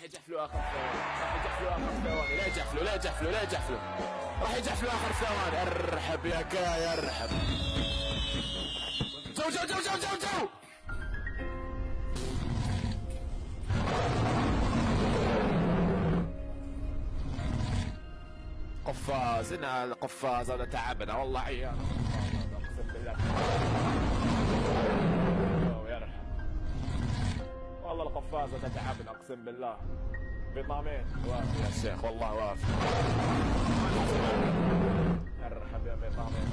يجحفلوا اخر ثواني، راح يجحفلوا اخر ثواني. لا يجحفلوا لا يجحفلوا لا يجحفلوا، راح يجحفلوا اخر ثواني. ارحب يا كاي ارحب. جو جو جو جو جو جو. قفاز هنا القفاز هذا تعبنا والله عيال. اقسم بالله يرحم والله القفاز هذا تعبنا اقسم بالله. فيتامين وافي يا شيخ والله وافي. ارحب يا فيتامين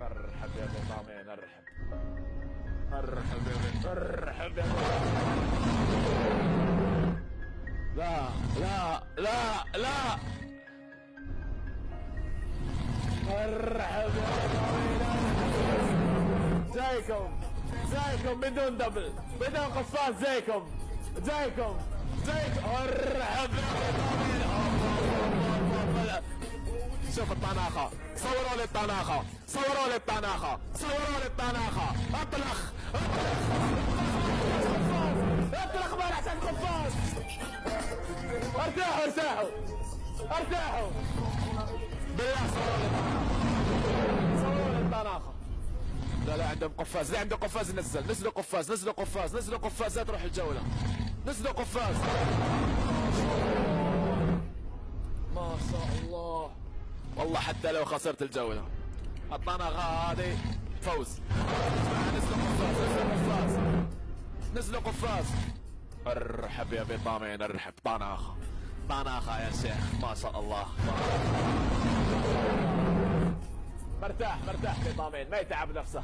ارحب يا فيتامين ارحب ارحب يا فيتامين ارحب يا لا لا لا لا ارحب يا فيتامين. زيكم بدون دبل بدون قفاز زيكم ارحب يا فيتامين. شوف الطناخة، صوروا لي الطناخة اطلق ما راح تحت قفاز. ارتاحوا بالله. صوروا لي الطناخة. لا عندهم قفاز، لا عندهم قفاز. نزلوا قفاز لا تروح الجولة. نزلوا قفاز. ما شاء الله والله حتى لو خسرت الجولة الطناخة هذه فوز. نزلوا قفاز. ارحب يا فيتامين ارحب. طناخة يا شيخ ما شاء الله. مرتاح فيتامين. ما يتعب نفسه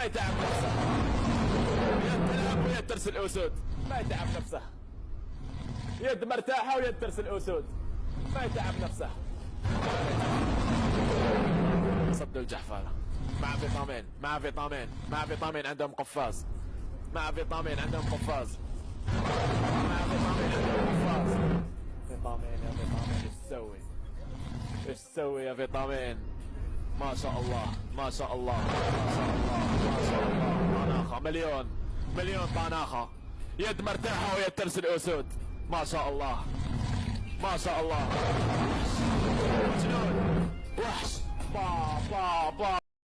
يد تلعب ويد ترسل اسود. ما يتعب نفسه. يد مرتاحة ويد ترسل اسود. ما يتعب نفسه. صدوا الجحفلة مع فيتامين عندهم قفاز. فيتامين يا فيتامين ايش تسوي يا فيتامين؟ ما شاء الله طناخة مليون طناخة. يد مرتاحة ويد ترسل اسود. ما شاء الله مجنون وحش. با